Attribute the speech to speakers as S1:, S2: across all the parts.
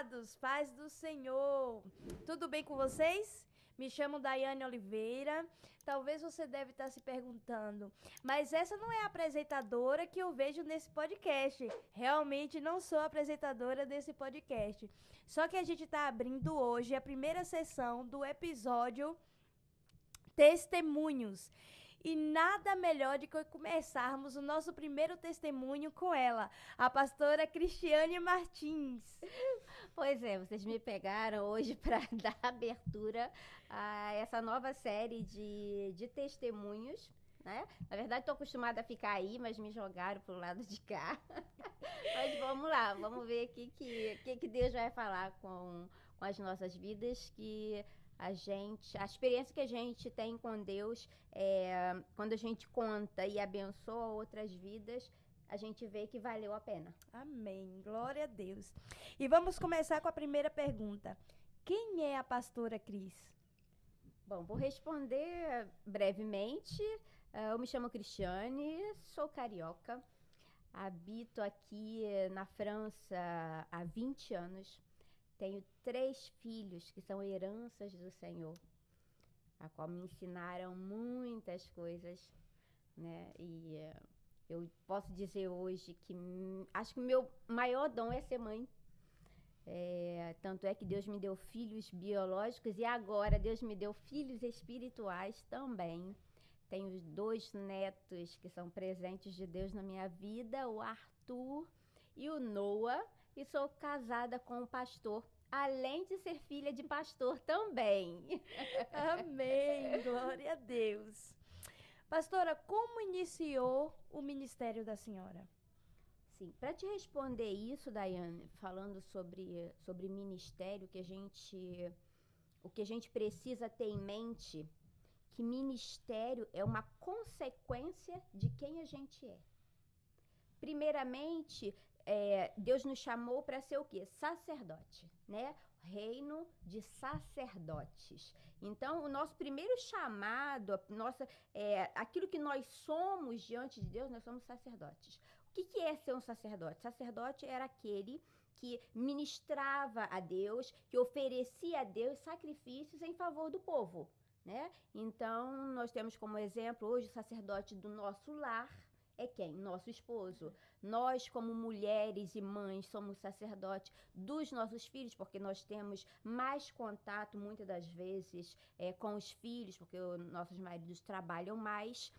S1: amados, paz do Senhor. Tudo bem com vocês? Me chamo Daiane Oliveira. Talvez você deve estar se perguntando, mas essa não é a apresentadora que eu vejo nesse podcast. Realmente não sou a apresentadora desse podcast. Só que a gente está abrindo hoje a primeira sessão do episódio Testemunhos. E nada melhor de que começarmos o nosso primeiro testemunho com ela, a pastora Cristiane Martins.
S2: Pois é, vocês me pegaram hoje para dar abertura a essa nova série de testemunhos, né? Na verdade, estou acostumada a ficar aí, mas me jogaram pro lado de cá. Mas vamos lá, vamos ver o que Deus vai falar com as nossas vidas, que a experiência que a gente tem com Deus, quando a gente conta e abençoa outras vidas, a gente vê que valeu a pena.
S1: Amém. Glória a Deus. E vamos começar com a primeira pergunta. Quem é a pastora Cris?
S2: Bom, vou responder brevemente. Eu me chamo Cristiane, sou carioca, habito aqui na França há 20 anos. Tenho 3 filhos que são heranças do Senhor, a qual me ensinaram muitas coisas, né? E eu posso dizer hoje que acho que o meu maior dom é ser mãe. Tanto é que Deus me deu filhos biológicos e agora Deus me deu filhos espirituais também. Tenho 2 netos que são presentes de Deus na minha vida, o Arthur e o Noah, e sou casada com um pastor, além de ser filha de pastor também.
S1: Amém. Glória a Deus. Pastora, como iniciou o ministério da senhora?
S2: Sim, para te responder isso, Daiane, falando sobre ministério, o que a gente precisa ter em mente, que ministério é uma consequência de quem a gente é. Primeiramente, Deus nos chamou para ser o quê? Sacerdote, né? Reino de sacerdotes. Então, o nosso primeiro chamado, aquilo que nós somos diante de Deus, nós somos sacerdotes. O que é ser um sacerdote? Sacerdote era aquele que ministrava a Deus, que oferecia a Deus sacrifícios em favor do povo, né? Então, nós temos como exemplo hoje o sacerdote do nosso lar, é quem? Nosso esposo. Nós, como mulheres e mães, somos sacerdotes dos nossos filhos, porque nós temos mais contato, muitas das vezes, com os filhos, porque nossos maridos trabalham mais.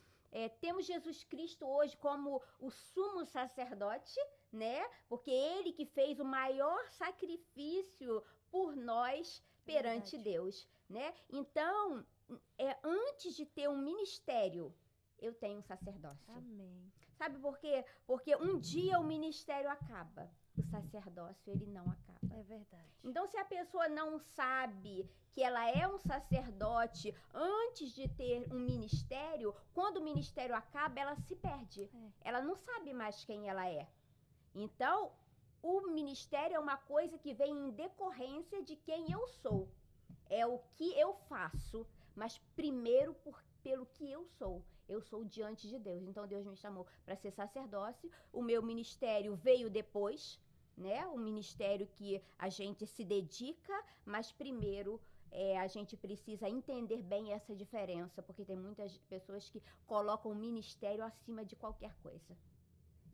S2: Temos Jesus Cristo hoje como o sumo sacerdote, né? Porque ele que fez o maior sacrifício por nós perante Deus, né? Então, antes de ter um ministério, eu tenho um sacerdócio.
S1: Amém.
S2: Sabe por quê? Porque um dia o ministério acaba. O sacerdócio, ele não acaba.
S1: É verdade.
S2: Então, se a pessoa não sabe que ela é um sacerdote antes de ter um ministério, quando o ministério acaba, ela se perde. Ela não sabe mais quem ela é. Então, o ministério é uma coisa que vem em decorrência de quem eu sou. É o que eu faço, mas primeiro pelo que eu sou. Eu sou diante de Deus. Então, Deus me chamou para ser sacerdócio. O meu ministério veio depois, né? O ministério que a gente se dedica, mas primeiro a gente precisa entender bem essa diferença, porque tem muitas pessoas que colocam o ministério acima de qualquer coisa.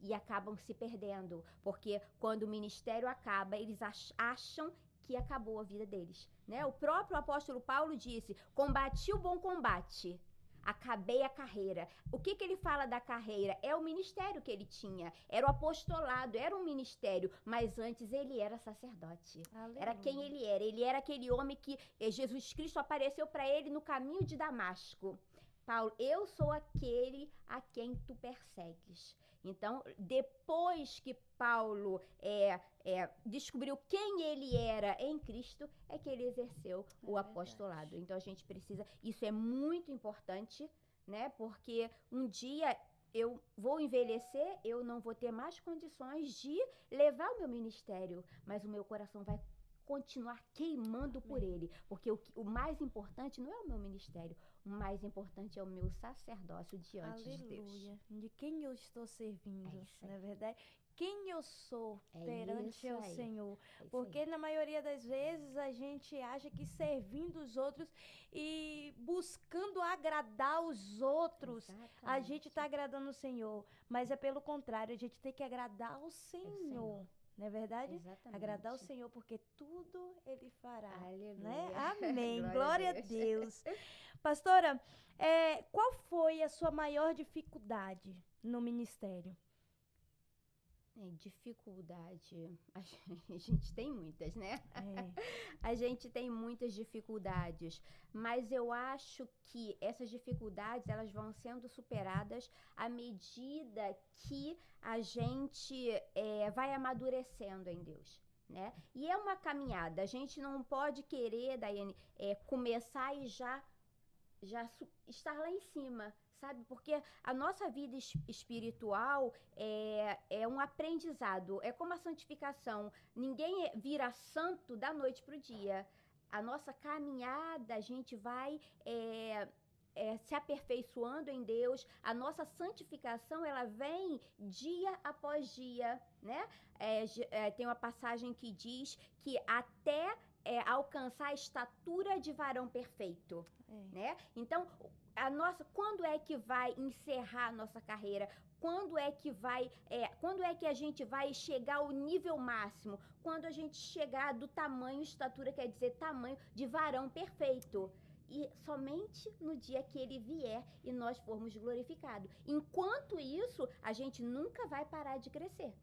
S2: E acabam se perdendo, porque quando o ministério acaba, eles acham que acabou a vida deles, né? O próprio apóstolo Paulo disse: combati o bom combate, acabei a carreira. O que ele fala da carreira? É o ministério que ele tinha, era o apostolado, era um ministério, mas antes ele era sacerdote.
S1: Aleluia.
S2: Era quem ele era aquele homem que Jesus Cristo apareceu para ele no caminho de Damasco. Paulo, eu sou aquele a quem tu persegues. Então, depois que Paulo descobriu quem ele era em Cristo, é que ele exerceu o apostolado. Então, a gente precisa... Isso é muito importante, né? Porque um dia eu vou envelhecer, eu não vou ter mais condições de levar o meu ministério, mas o meu coração vai continuar queimando por ele, porque o mais importante não é o meu ministério, o mais importante é o meu sacerdócio diante de Deus.
S1: Aleluia. De quem eu estou servindo,
S2: É isso aí.
S1: não é verdade? quem eu sou
S2: É
S1: perante
S2: isso
S1: o
S2: aí.
S1: Senhor.
S2: É isso
S1: Porque
S2: aí.
S1: na maioria das vezes a gente acha que servindo os outros e buscando agradar os outros, a gente está
S2: Exatamente.
S1: agradando o Senhor. Mas é pelo contrário, a gente tem que agradar o
S2: É o Senhor.
S1: Senhor. Não é verdade? Agradar o
S2: Exatamente.
S1: Senhor, porque tudo Ele fará. Né?
S2: Aleluia.
S1: Amém.
S2: Glória
S1: Glória a
S2: a Deus.
S1: Deus. Pastora, qual foi a sua maior dificuldade no ministério?
S2: Dificuldade. A gente tem muitas, né?
S1: É,
S2: A gente tem muitas dificuldades, mas eu acho que essas dificuldades elas vão sendo superadas à medida que a gente vai amadurecendo em Deus. Né? E é uma caminhada, a gente não pode querer, Daiane, começar e já estar lá em cima, sabe? Porque a nossa vida espiritual é um aprendizado, é como a santificação. Ninguém vira santo da noite para o dia. A nossa caminhada, a gente vai se aperfeiçoando em Deus. A nossa santificação, ela vem dia após dia, né? Tem uma passagem que diz que até alcançar a estatura de varão perfeito, né? Então, quando é que vai encerrar a nossa carreira? Quando é que a gente vai chegar ao nível máximo? Quando a gente chegar do tamanho, estatura quer dizer tamanho de varão perfeito. E somente no dia que ele vier e nós formos glorificados. Enquanto isso, a gente nunca vai parar de crescer.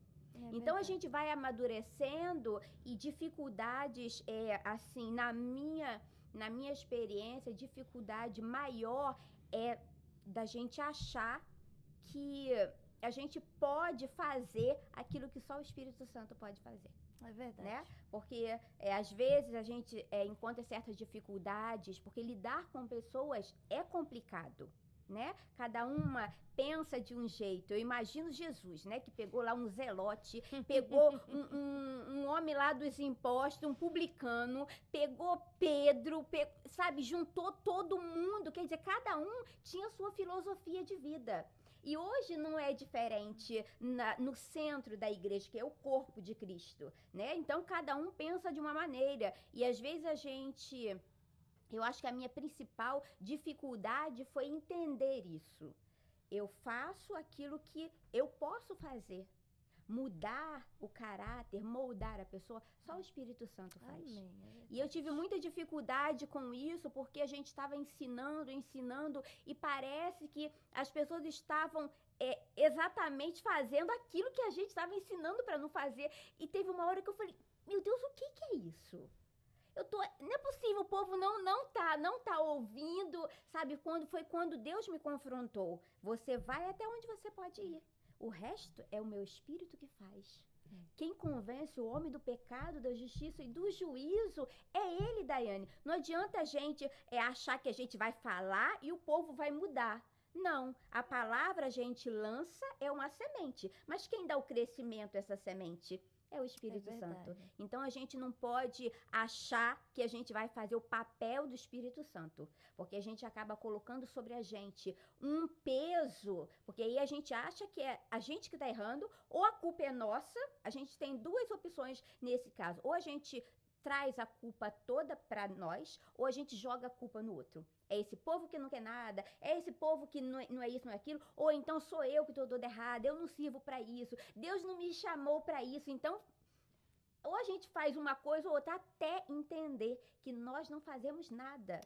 S2: Então a gente vai amadurecendo e dificuldades, assim, na minha experiência, dificuldade maior é da gente achar que a gente pode fazer aquilo que só o Espírito Santo pode fazer.
S1: É verdade.
S2: Né? Porque às vezes a gente encontra certas dificuldades, porque lidar com pessoas é complicado. Né? Cada uma pensa de um jeito. Eu imagino Jesus, né? Que pegou lá um zelote, pegou um homem lá dos impostos, um publicano, pegou Pedro, sabe? Juntou todo mundo. Quer dizer, cada um tinha sua filosofia de vida. E hoje não é diferente no centro da igreja, que é o corpo de Cristo, né? Então, cada um pensa de uma maneira. E às vezes eu acho que a minha principal dificuldade foi entender isso. Eu faço aquilo que eu posso fazer. Mudar o caráter, moldar a pessoa, só o Espírito Santo faz.
S1: Amém.
S2: E eu tive muita dificuldade com isso, porque a gente estava ensinando, e parece que as pessoas estavam exatamente fazendo aquilo que a gente estava ensinando para não fazer. E teve uma hora que eu falei, meu Deus, o que é isso? Não é possível, o povo não tá ouvindo, sabe? Quando Deus me confrontou, você vai até onde você pode ir. O resto é o meu espírito que faz. Quem convence o homem do pecado, da justiça e do juízo é ele, Daiane. Não adianta a gente achar que a gente vai falar e o povo vai mudar. Não, a palavra a gente lança é uma semente, mas quem dá o crescimento a essa semente? É o Espírito Santo. Então a gente não pode achar que a gente vai fazer o papel do Espírito Santo, porque a gente acaba colocando sobre a gente um peso, porque aí a gente acha que é a gente que está errando, ou a culpa é nossa. A gente tem duas opções nesse caso: ou a gente traz a culpa toda para nós, ou a gente joga a culpa no outro. É esse povo que não quer nada, é esse povo que não é isso, não é aquilo, ou então sou eu que estou toda errada, eu não sirvo para isso, Deus não me chamou para isso. Então, ou a gente faz uma coisa ou outra até entender que nós não fazemos nada.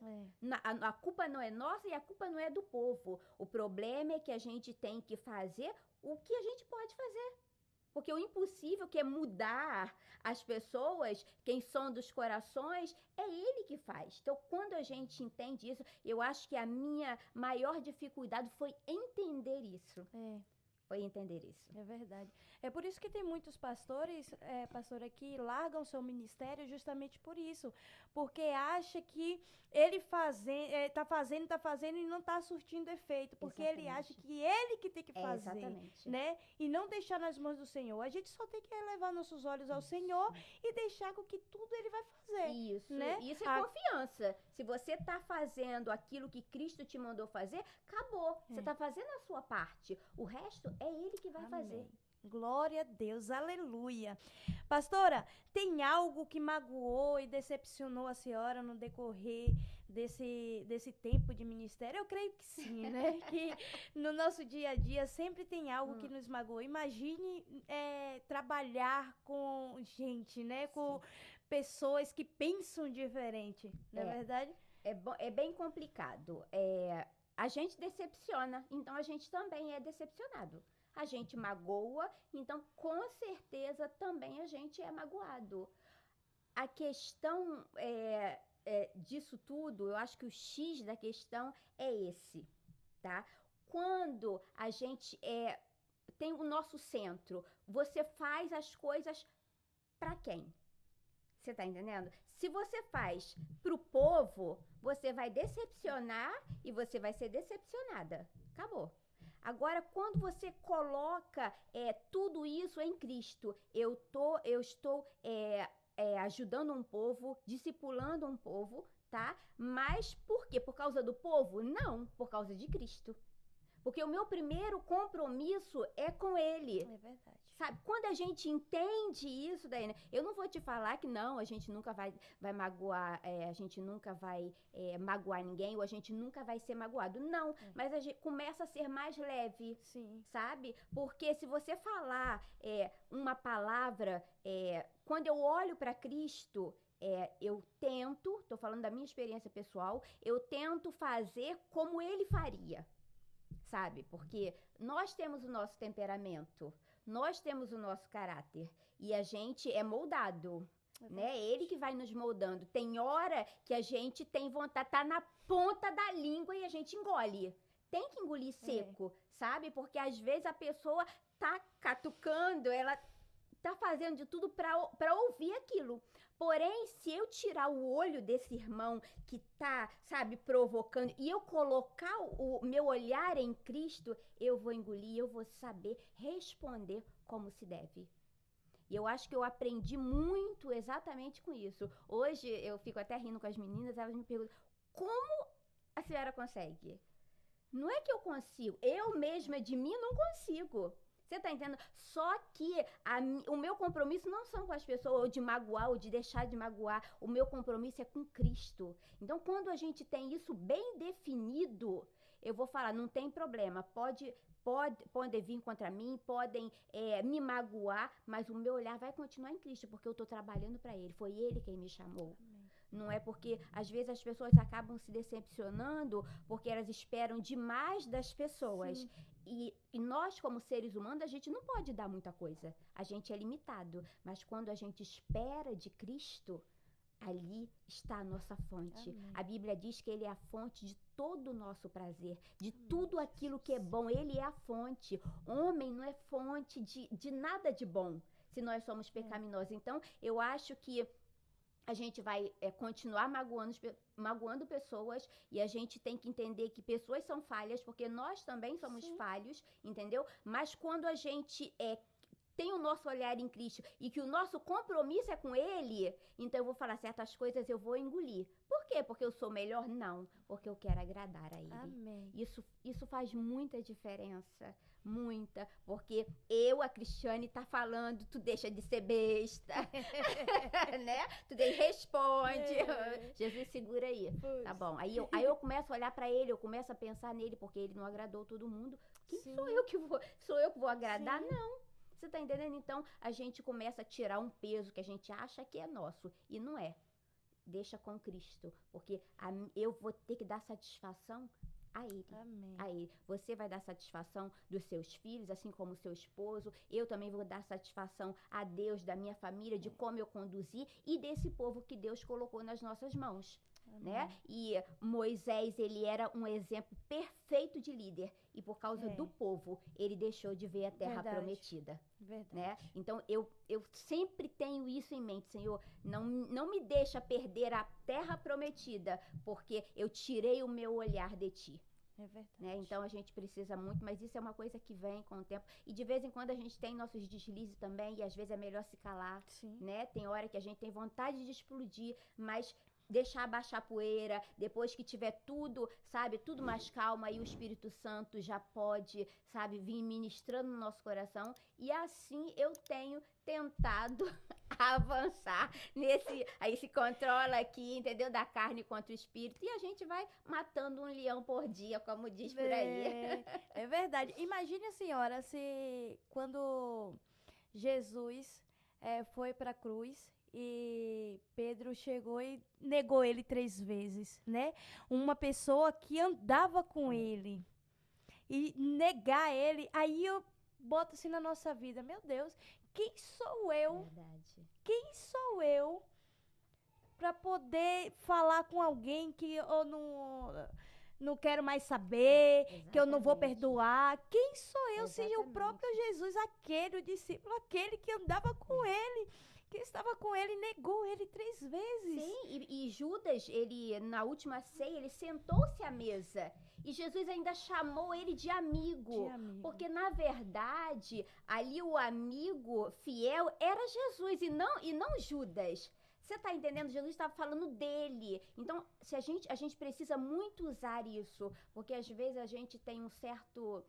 S2: A culpa não é nossa e a culpa não é do povo. O problema é que a gente tem que fazer o que a gente pode fazer. Porque o impossível, que é mudar as pessoas, quem são dos corações, é ele que faz. Então, quando a gente entende isso, eu acho que a minha maior dificuldade foi entender isso. Foi entender isso.
S1: É verdade. É por isso que tem muitos pastores, pastora, que largam seu ministério justamente por isso. Porque acha que ele tá fazendo e não está surtindo efeito. Porque ele acha que ele que tem que fazer. Né? E não deixar nas mãos do Senhor. A gente só tem que elevar nossos olhos ao Senhor e deixar com que tudo ele vai fazer.
S2: Isso,
S1: né?
S2: Isso é confiança. Se você está fazendo aquilo que Cristo te mandou fazer, acabou. Você está fazendo a sua parte. O resto é ele que vai fazer.
S1: Glória a Deus, aleluia. Pastora, tem algo que magoou e decepcionou a senhora no decorrer desse tempo de ministério? Eu creio que sim, né? Que no nosso dia a dia sempre tem algo que nos magoou. Imagine trabalhar com gente, né? Com pessoas que pensam diferente, não é verdade?
S2: É bem complicado. A gente decepciona, então a gente também é decepcionado. A gente magoa, então com certeza também a gente é magoado. A questão disso tudo, eu acho que o X da questão é esse, tá? Quando a gente tem o nosso centro, você faz as coisas para quem? Você tá entendendo? Se você faz pro povo, você vai decepcionar e você vai ser decepcionada. Acabou. Agora, quando você coloca tudo isso em Cristo, eu estou ajudando um povo, discipulando um povo, tá? Mas por quê? Por causa do povo? Não, por causa de Cristo. Porque o meu primeiro compromisso é com Ele.
S1: É verdade.
S2: Sabe, quando a gente entende isso, Daiane, eu não vou te falar que não, a gente nunca vai magoar, a gente nunca vai magoar ninguém, ou a gente nunca vai ser magoado. Não, mas a gente começa a ser mais leve,
S1: sim,
S2: sabe? Porque se você falar uma palavra, quando eu olho para Cristo, eu tento, tô falando da minha experiência pessoal, eu tento fazer como Ele faria, sabe? Porque nós temos o nosso temperamento, nós temos o nosso caráter e a gente é moldado, né? Ele que vai nos moldando. Tem hora que a gente tem vontade, tá na ponta da língua e a gente engole. Tem que engolir seco, sabe? Porque às vezes a pessoa tá catucando, ela tá fazendo de tudo pra ouvir aquilo. Porém, se eu tirar o olho desse irmão que tá, sabe, provocando, e eu colocar o meu olhar em Cristo, eu vou engolir, eu vou saber responder como se deve. E eu acho que eu aprendi muito exatamente com isso. Hoje, eu fico até rindo com as meninas, elas me perguntam, como a senhora consegue? Não é que eu consigo, eu mesma de mim não consigo. Você tá entendendo? Só que o meu compromisso não são com as pessoas, ou de magoar, ou de deixar de magoar. O meu compromisso é com Cristo. Então, quando a gente tem isso bem definido, eu vou falar, não tem problema, podem vir contra mim, podem me magoar, mas o meu olhar vai continuar em Cristo, porque eu tô trabalhando para Ele. Foi Ele quem me chamou.
S1: Amém.
S2: Não é porque, às vezes, as pessoas acabam se decepcionando porque elas esperam demais das pessoas. E nós, como seres humanos, a gente não pode dar muita coisa. A gente é limitado. Mas quando a gente espera de Cristo, ali está a nossa fonte.
S1: Amém.
S2: A Bíblia diz que Ele é a fonte de todo o nosso prazer, de tudo aquilo que é bom. Ele é a fonte. Homem não é fonte de nada de bom, se nós somos pecaminosos. Então, eu acho que a gente vai continuar magoando pessoas e a gente tem que entender que pessoas são falhas, porque nós também somos falhos, entendeu? Mas quando a gente tem o nosso olhar em Cristo e que o nosso compromisso é com Ele, então eu vou falar certas coisas, eu vou engolir. Por quê? Porque eu sou melhor? Não, porque eu quero agradar a Ele.
S1: Amém.
S2: Isso faz muita diferença. Muita, porque a Cristiane, tá falando, tu deixa de ser besta, né? Tu responde. Jesus, segura aí. Tá bom. Aí eu começo a olhar pra Ele, eu começo a pensar nele, porque Ele não agradou todo mundo. Quem sou eu que vou agradar? Não. Você tá entendendo? Então, a gente começa a tirar um peso que a gente acha que é nosso, e não é. Deixa com Cristo, porque eu vou ter que dar satisfação a Ele.
S1: Amém.
S2: A Ele. Você vai dar satisfação dos seus filhos, assim como o seu esposo. Eu também vou dar satisfação a Deus, da minha família, de como eu conduzi e desse povo que Deus colocou nas nossas mãos. Né? E Moisés, ele era um exemplo perfeito de líder. E por causa do povo, ele deixou de ver a terra prometida.
S1: Verdade.
S2: Né? Então, eu sempre tenho isso em mente, Senhor. Não me deixa perder a terra prometida, porque eu tirei o meu olhar de Ti.
S1: É verdade.
S2: Né? Então, a gente precisa muito, mas isso é uma coisa que vem com o tempo. E de vez em quando a gente tem nossos deslizes também, e às vezes é melhor se calar.
S1: Sim.
S2: Né? Tem hora que a gente tem vontade de explodir, mas deixar baixar a poeira, depois que tiver tudo, sabe, tudo mais calmo, aí o Espírito Santo já pode, sabe, vir ministrando no nosso coração. E assim eu tenho tentado avançar aí se controla aqui, entendeu? Da carne contra o espírito, e a gente vai matando um leão por dia, como diz por aí.
S1: É verdade. Imagine a senhora se quando Jesus foi para a cruz e Pedro chegou e negou ele 3 vezes, né? Uma pessoa que andava com ele e negar ele, aí eu boto assim na nossa vida, meu Deus, quem sou eu?
S2: Verdade.
S1: Quem sou eu para poder falar com alguém que eu não quero mais saber, que eu não vou perdoar? Quem sou eu se o próprio Jesus, o discípulo, aquele que andava com ele, que estava com ele, negou ele 3 vezes?
S2: Sim, e Judas, ele na última ceia, ele sentou-se à mesa. E Jesus ainda chamou ele de amigo. Porque, na verdade, ali o amigo fiel era Jesus e não Judas. Você tá entendendo? Jesus estava falando dele. Então, se a gente precisa muito usar isso, porque às vezes a gente tem um certo...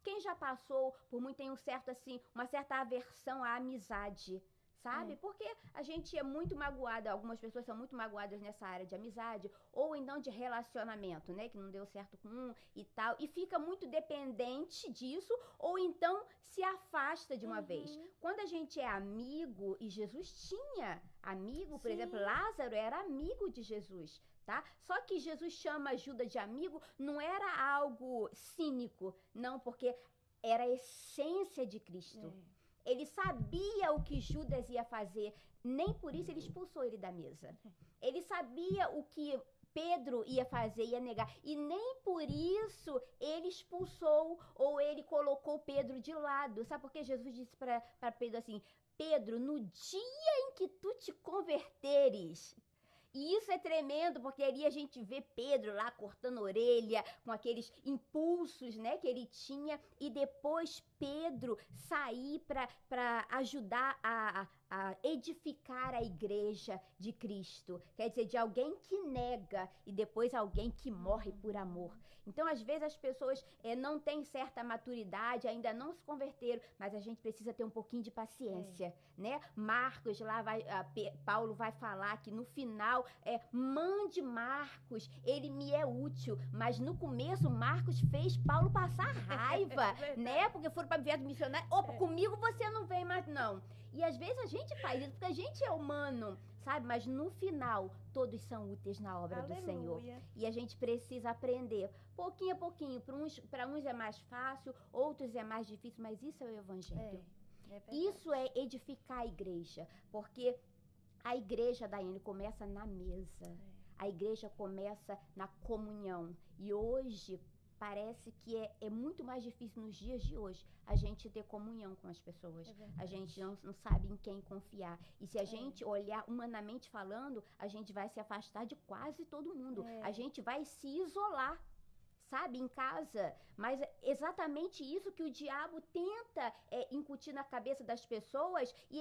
S2: Quem já passou por muito tem um certo, assim, uma certa aversão à amizade, sabe? Porque a gente é muito magoada, algumas pessoas são muito magoadas nessa área de amizade, ou então de relacionamento, né? Que não deu certo com um e tal, e fica muito dependente disso, ou então se afasta de uma vez. Quando a gente é amigo, e Jesus tinha amigo, por exemplo, Lázaro era amigo de Jesus, tá? Só que Jesus chama Judas de amigo, não era algo cínico, não, porque era a essência de Cristo. Ele sabia o que Judas ia fazer, nem por isso ele expulsou ele da mesa. Ele sabia o que Pedro ia fazer, ia negar, e nem por isso ele expulsou ou ele colocou Pedro de lado. Sabe por que Jesus disse para Pedro assim: Pedro, no dia em que tu te converteres... E isso é tremendo, porque ali a gente vê Pedro lá cortando a orelha, com aqueles impulsos, né, que ele tinha, e depois Pedro sair para ajudar a edificar a igreja de Cristo. Quer dizer, de alguém que nega e depois alguém que morre por amor. Então, às vezes, as pessoas não têm certa maturidade, ainda não se converteram, mas a gente precisa ter um pouquinho de paciência, né? Marcos, lá Paulo vai falar que no final, mande Marcos, ele me é útil. Mas no começo, Marcos fez Paulo passar raiva, né? Porque foram para viagem missionária. Opa, comigo você não vem mais, não. E às vezes a gente faz isso porque a gente é humano, sabe? Mas no final, todos são úteis na obra do Senhor. E a gente precisa aprender, pouquinho a pouquinho. Para uns é mais fácil, outros é mais difícil, mas isso é o Evangelho. Isso é edificar a igreja, porque a igreja, Daiane, começa na mesa. A igreja começa na comunhão. E hoje... Parece que é muito mais difícil nos dias de hoje a gente ter comunhão com as pessoas. A gente não sabe em quem confiar. E se a gente olhar humanamente falando, a gente vai se afastar de quase todo mundo. A gente vai se isolar, sabe, em casa. Mas é exatamente isso que o diabo tenta incutir na cabeça das pessoas. E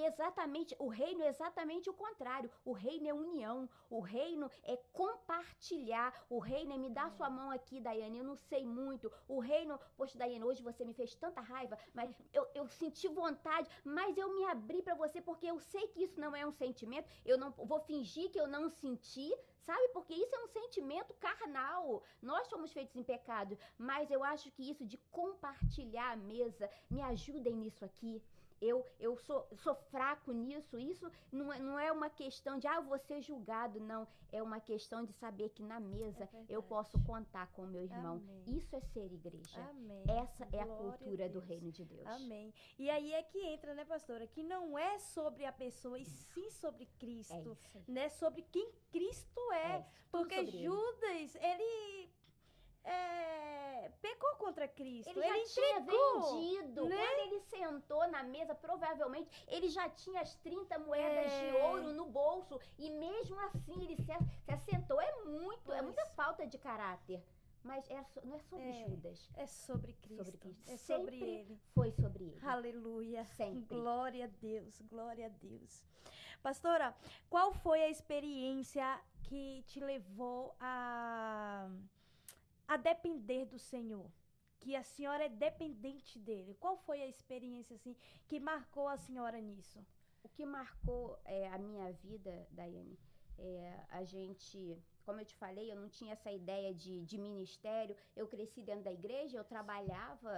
S2: o reino é exatamente o contrário. O reino é união. O reino é compartilhar. O reino é me dar sua mão aqui, Daiane. Eu não sei muito. O reino, poxa, Daiane, hoje você me fez tanta raiva, mas eu senti vontade, mas eu me abri pra você porque eu sei que isso não é um sentimento. Eu não vou fingir que eu não senti, sabe? Porque isso é um sentimento carnal. Nós somos feitos em pecado, mas eu acho que isso de compartilhar a mesa, me ajudem nisso aqui. Eu sou fraco nisso. Isso não é uma questão de, eu vou ser julgado, não. É uma questão de saber que na mesa eu posso contar com o meu irmão.
S1: Amém.
S2: Isso é ser igreja.
S1: Amém.
S2: Essa é a
S1: Glória
S2: cultura do reino de Deus.
S1: Amém. E aí é que entra, né, pastora? Que não é sobre a pessoa, e sim sobre Cristo. Né? Sobre quem Cristo é. Porque Judas, ele... pecou contra Cristo.
S2: Ele já tinha vendido. Né? Quando ele sentou na mesa, provavelmente, ele já tinha as 30 moedas de ouro no bolso. E mesmo assim, ele se assentou. É muita falta de caráter. Mas não é sobre Judas.
S1: É sobre Cristo. É
S2: Sempre
S1: sobre ele.
S2: Foi sobre ele.
S1: Aleluia.
S2: Sempre.
S1: Glória a Deus. Glória a Deus. Pastora, qual foi a experiência que te levou a depender do Senhor? Que a senhora é dependente dele. Qual foi a experiência, assim, que marcou a senhora nisso?
S2: O que marcou a minha vida, Daiane, a gente, como eu te falei, eu não tinha essa ideia de ministério. Eu cresci dentro da igreja, eu trabalhava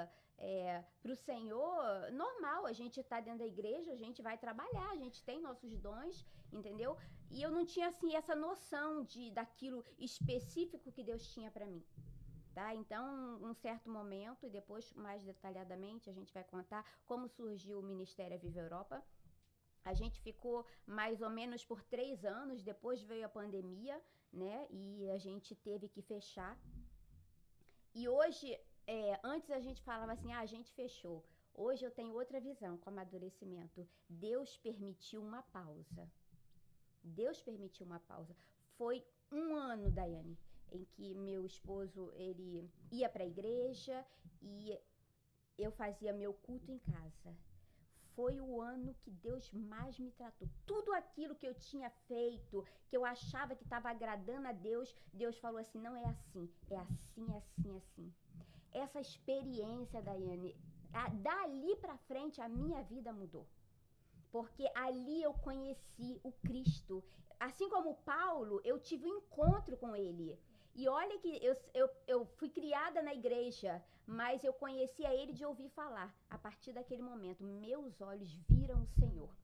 S2: para o Senhor, normal, a gente tá dentro da igreja, a gente vai trabalhar, a gente tem nossos dons, entendeu? E eu não tinha, assim, essa noção daquilo específico que Deus tinha para mim. Tá? Então, um certo momento, e depois mais detalhadamente a gente vai contar como surgiu o Ministério Viva Europa. A gente ficou mais ou menos por 3 anos, depois veio a pandemia, né? E a gente teve que fechar. E hoje, antes a gente falava assim, a gente fechou. Hoje eu tenho outra visão com amadurecimento. Deus permitiu uma pausa. Deus permitiu uma pausa. Foi 1 ano, Daiane, em que meu esposo, ele ia para a igreja e eu fazia meu culto em casa. Foi o ano que Deus mais me tratou. Tudo aquilo que eu tinha feito, que eu achava que estava agradando a Deus, Deus falou assim, não é assim, é assim, assim, assim. Essa experiência, Daiane, dali para frente a minha vida mudou. Porque ali eu conheci o Cristo. Assim como Paulo, eu tive um encontro com ele. E olha que eu fui criada na igreja, mas eu conhecia ele de ouvir falar. A partir daquele momento, meus olhos viram o Senhor.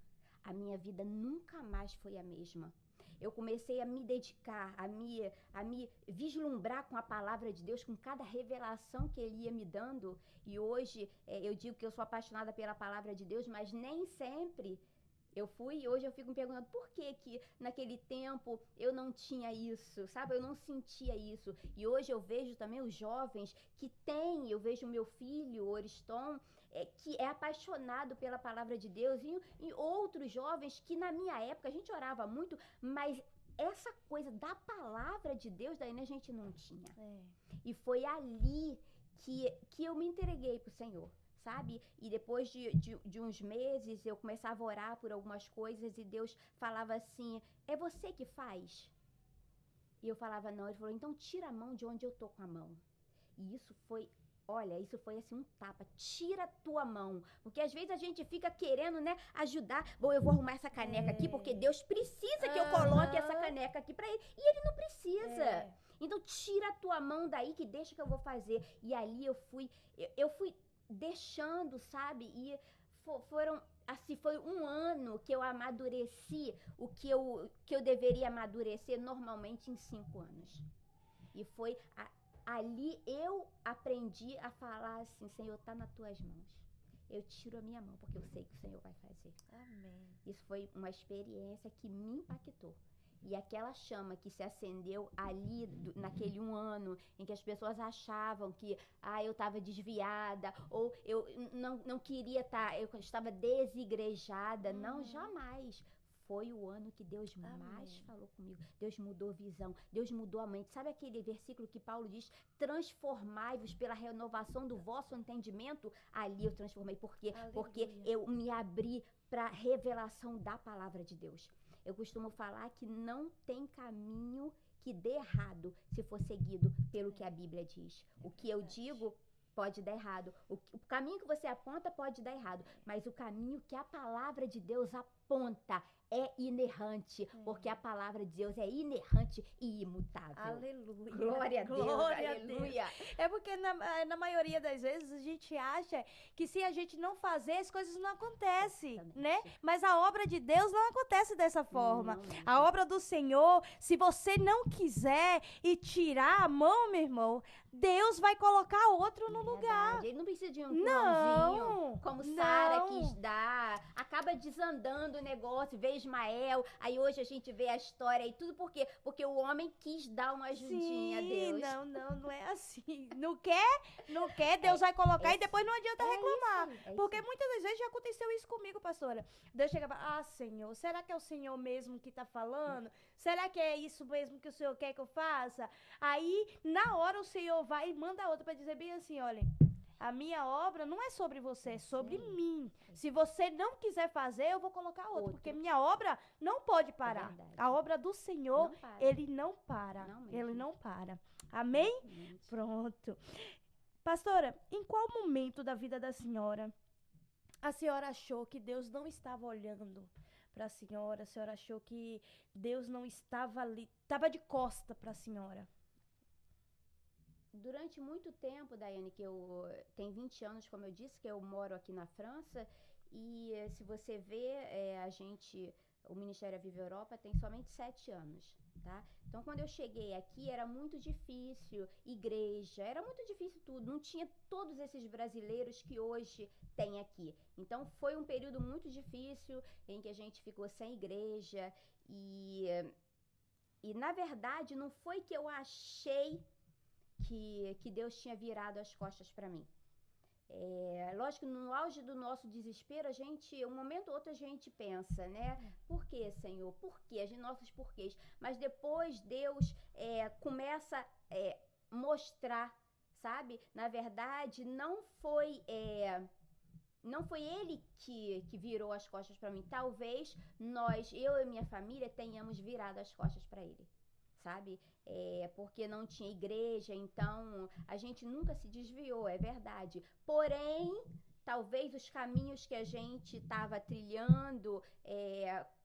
S2: A minha vida nunca mais foi a mesma. Eu comecei a me dedicar, a me vislumbrar com a palavra de Deus, com cada revelação que Ele ia me dando. E hoje, eu digo que eu sou apaixonada pela palavra de Deus, mas nem sempre eu fui. E hoje eu fico me perguntando por que naquele tempo eu não tinha isso, sabe? Eu não sentia isso. E hoje eu vejo também os jovens que têm, eu vejo meu filho, Oriston, que é apaixonado pela palavra de Deus, e outros jovens que na minha época a gente orava muito, mas essa coisa da palavra de Deus daí a gente não tinha. E foi ali que eu me entreguei pro Senhor, sabe? E depois de uns meses eu começava a orar por algumas coisas e Deus falava assim, é você que faz? E eu falava não, ele falou, então tira a mão de onde eu tô com a mão. E isso foi... Olha, isso foi assim um tapa, tira a tua mão, porque às vezes a gente fica querendo, né, ajudar, bom, eu vou arrumar essa caneca aqui, porque Deus precisa que eu coloque essa caneca aqui pra ele, e ele não precisa. Então tira a tua mão daí que deixa que eu vou fazer. E ali eu fui deixando, sabe, e foram... Assim, foi 1 ano que eu amadureci o que eu deveria amadurecer normalmente em 5 anos. E foi... Ali eu aprendi a falar assim, Senhor, tá nas tuas mãos. Eu tiro a minha mão, porque eu sei que o Senhor vai fazer.
S1: Amém.
S2: Isso foi uma experiência que me impactou. E aquela chama que se acendeu ali, naquele 1 ano, em que as pessoas achavam que eu estava desviada, ou eu não queria estar, eu estava desigrejada. Não, jamais. Foi o ano que Deus mais falou comigo. Deus mudou visão, Deus mudou a mente. Sabe aquele versículo que Paulo diz, transformai-vos pela renovação do vosso entendimento? Ali eu transformei, porque eu me abri para a revelação da palavra de Deus. Eu costumo falar que não tem caminho que dê errado se for seguido pelo que a Bíblia diz. O que eu digo pode dar errado. O caminho que você aponta pode dar errado. Mas o caminho que a palavra de Deus aponta é inerrante. Porque a palavra de Deus é inerrante e imutável.
S1: Aleluia.
S2: Glória a Deus.
S1: Glória
S2: Aleluia.
S1: a Deus. É porque na maioria das vezes a gente acha que se a gente não fazer, as coisas não acontecem, né? Mas a obra de Deus não acontece dessa forma. A obra do Senhor, se você não quiser e tirar a mão, meu irmão, Deus vai colocar outro no lugar.
S2: Ele não precisa de um empurrãozinho, como Sara quis dar. Acaba desandando o negócio, vê Ismael, aí hoje a gente vê a história e tudo por quê? Porque o homem quis dar uma ajudinha a Deus.
S1: Não é assim. Não quer, Deus vai colocar e depois não adianta reclamar. Porque muitas das vezes já aconteceu isso comigo, pastora. Deus chega e fala, Senhor, será que é o Senhor mesmo que tá falando? Será que é isso mesmo que o Senhor quer que eu faça? Aí, na hora, o Senhor vai e manda outra pra dizer bem assim, olha, A minha obra não é sobre você, é sobre
S2: Sim.
S1: mim. Se você não quiser fazer, eu vou colocar outro, porque
S2: Outro.
S1: minha obra não pode parar.
S2: verdade.
S1: A obra do Senhor,
S2: Não para.
S1: ele não para.
S2: Não
S1: Ele
S2: mesmo.
S1: não para. Amém?
S2: Exatamente.
S1: Pronto. Pastora, em qual momento da vida da senhora a senhora achou que Deus não estava olhando para a senhora achou que Deus não estava ali, estava de costa para a senhora?
S2: Durante muito tempo, Daiane, que eu tenho 20 anos, como eu disse, que eu moro aqui na França, e se você vê, o Ministério Viva Europa tem somente 7 anos, tá? Então, quando eu cheguei aqui, era muito difícil, igreja, era muito difícil tudo, não tinha todos esses brasileiros que hoje tem aqui. Então, foi um período muito difícil, em que a gente ficou sem igreja, e na verdade, não foi que eu achei que Deus tinha virado as costas para mim. Lógico que no auge do nosso desespero, um momento ou outro a gente pensa, né? Por que, Senhor? Por quê? As nossos porquês. Mas depois Deus começa a mostrar, sabe? Na verdade, não foi ele que virou as costas para mim. Talvez eu e minha família, tenhamos virado as costas para ele, sabe? Porque não tinha igreja, então a gente nunca se desviou, é verdade. Porém, talvez os caminhos que a gente estava trilhando,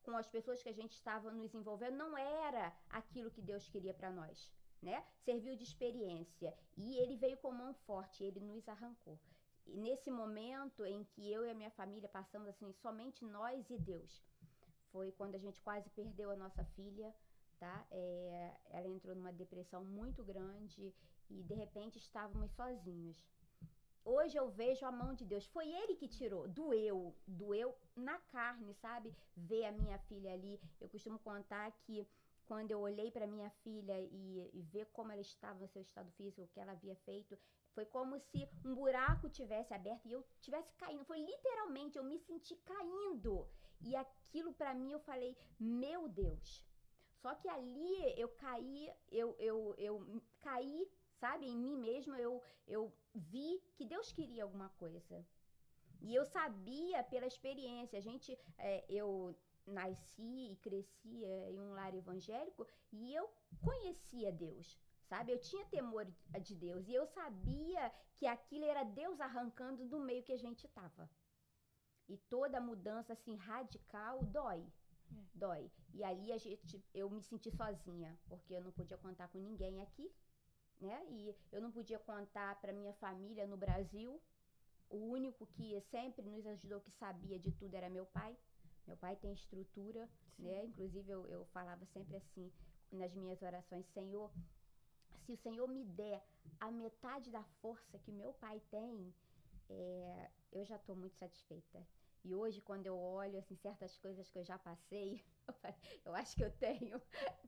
S2: com as pessoas que a gente estava nos envolvendo, não era aquilo que Deus queria para nós, né? Serviu de experiência. E ele veio com mão forte, ele nos arrancou. E nesse momento em que eu e a minha família passamos assim, somente nós e Deus, foi quando a gente quase perdeu a nossa filha, tá? Ela entrou numa depressão muito grande e de repente estávamos sozinhos. Hoje eu vejo a mão de Deus, foi ele que tirou, doeu na carne, sabe? Ver a minha filha ali. Eu costumo contar que quando eu olhei para minha filha e ver como ela estava no seu estado físico, o que ela havia feito, foi como se um buraco tivesse aberto e eu tivesse caindo. Foi literalmente, eu me senti caindo. E aquilo para mim, eu falei, meu Deus. Só que ali eu caí, eu caí, sabe, em mim mesma, eu vi que Deus queria alguma coisa. E eu sabia pela experiência. Eu nasci e cresci em um lar evangélico e eu conhecia Deus, sabe? Eu tinha temor de Deus e eu sabia que aquilo era Deus arrancando do meio que a gente estava. E toda mudança assim radical dói. Dói. E ali eu me senti sozinha, porque eu não podia contar com ninguém aqui, né? E eu não podia contar para minha família no Brasil. O único que sempre nos ajudou, que sabia de tudo, era meu pai. Meu pai tem estrutura, né? Inclusive eu falava sempre assim nas minhas orações: Senhor, se o Senhor me der a metade da força que meu pai tem, eu já estou muito satisfeita. E hoje, quando eu olho assim, certas coisas que eu já passei, eu acho que eu tenho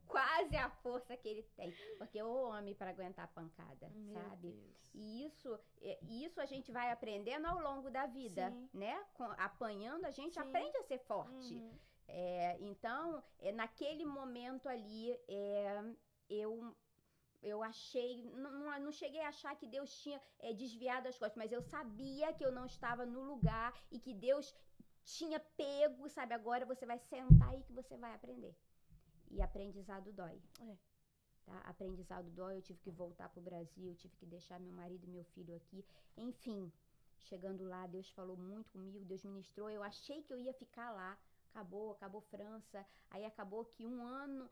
S2: quase a força que ele tem. Porque eu homem para aguentar a pancada, sabe?
S1: Deus.
S2: E isso a gente vai aprendendo ao longo da vida,
S1: Sim.
S2: né? Apanhando, a gente
S1: Sim.
S2: aprende a ser forte.
S1: Uhum.
S2: Então, naquele momento ali, eu achei, não cheguei a achar que Deus tinha desviado as costas, mas eu sabia que eu não estava no lugar e que Deus tinha pego, sabe? Agora você vai sentar aí que você vai aprender. E aprendizado dói. Tá? Aprendizado dói, eu tive que voltar pro Brasil, tive que deixar meu marido e meu filho aqui. Enfim, chegando lá, Deus falou muito comigo, Deus ministrou. Eu achei que eu ia ficar lá. Acabou França, aí acabou que um ano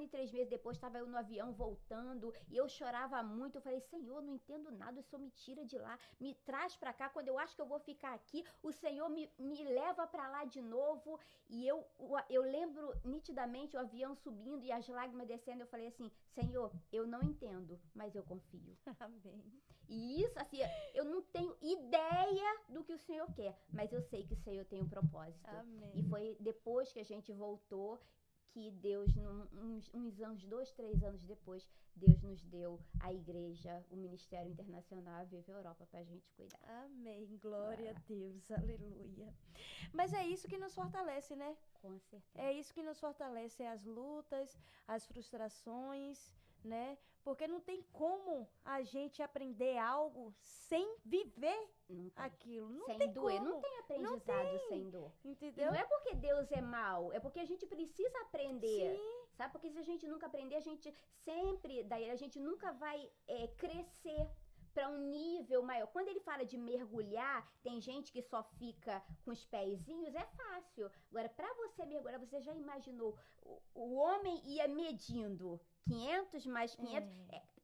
S2: e 3 meses depois estava eu no avião voltando e eu chorava muito. Eu falei, Senhor, não entendo nada, o Senhor me tira de lá, me traz pra cá. Quando eu acho que eu vou ficar aqui, o Senhor me leva pra lá de novo. E eu lembro nitidamente o avião subindo e as lágrimas descendo. Eu falei assim, Senhor, eu não entendo, mas eu confio.
S1: Amém.
S2: E isso, assim, eu não tenho ideia do que o Senhor quer, mas eu sei que o Senhor tem um propósito.
S1: Amém.
S2: E foi depois que a gente voltou que Deus, uns anos, 2, 3 anos depois, Deus nos deu a igreja, o Ministério Internacional Viva Europa pra gente cuidar.
S1: Amém. Glória a Deus. Aleluia. Mas é isso que nos fortalece, né?
S2: Com certeza.
S1: É isso que nos fortalece, as lutas, as frustrações, né? Porque não tem como a gente aprender algo sem viver
S2: Não tem.
S1: aquilo. Não
S2: Sem
S1: tem
S2: doer.
S1: como.
S2: Não tem aprendizado sem dor. E
S1: Entendeu?
S2: não é porque Deus é mau, é porque a gente precisa aprender.
S1: Sim.
S2: Sabe? Porque se a gente nunca aprender, a gente sempre, daí a gente nunca vai crescer para um nível maior. Quando ele fala de mergulhar, tem gente que só fica com os pezinhos, é fácil. Agora, para você mergulhar, você já imaginou, o homem ia medindo 500 mais 500,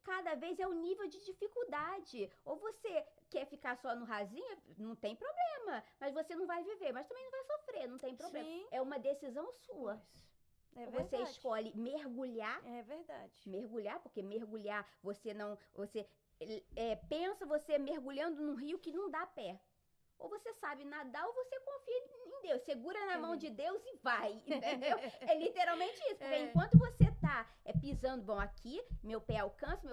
S2: cada vez é um nível de dificuldade. Ou você quer ficar só no rasinho, não tem problema, mas você não vai viver, mas também não vai sofrer, não tem problema.
S1: Sim.
S2: É uma decisão sua.
S1: É
S2: Você
S1: verdade.
S2: escolhe mergulhar.
S1: É verdade.
S2: Mergulhar, porque mergulhar, você pensa você mergulhando num rio que não dá pé. Ou você sabe nadar ou você confia em Deus. Segura na mão de Deus e vai, entendeu? É literalmente isso. Porque enquanto você tá pisando, bom, aqui, meu pé alcança,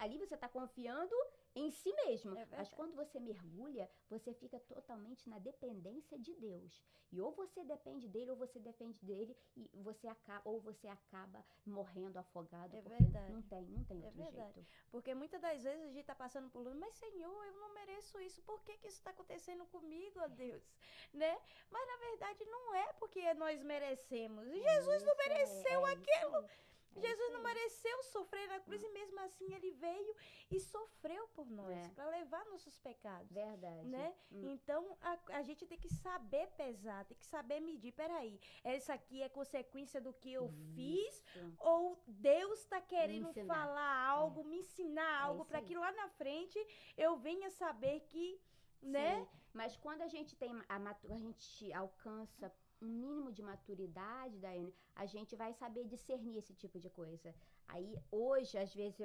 S2: ali você tá confiando em si mesmo. Mas quando você mergulha, você fica totalmente na dependência de Deus. E ou você depende dele, ou você depende dele, e você acaba morrendo afogado.
S1: É
S2: porque
S1: verdade.
S2: não tem outro jeito.
S1: Porque muitas das vezes a gente tá passando por luta, mas Senhor, eu não mereço isso. Por que isso tá acontecendo comigo, ó Deus? Né? Mas na verdade não é porque nós merecemos. Jesus não mereceu aquilo. Jesus não mereceu sofrer na cruz e mesmo assim ele veio e sofreu por nós, para levar nossos pecados.
S2: Verdade.
S1: Né? Então a gente tem que saber pesar, tem que saber medir. Peraí, essa aqui é consequência do que eu fiz ou Deus está querendo falar algo, me ensinar algo para que lá na frente eu venha saber que, né?
S2: Sim. Mas quando a gente tem a gente alcança um mínimo de maturidade, Daiane, a gente vai saber discernir esse tipo de coisa. Aí, hoje, às vezes,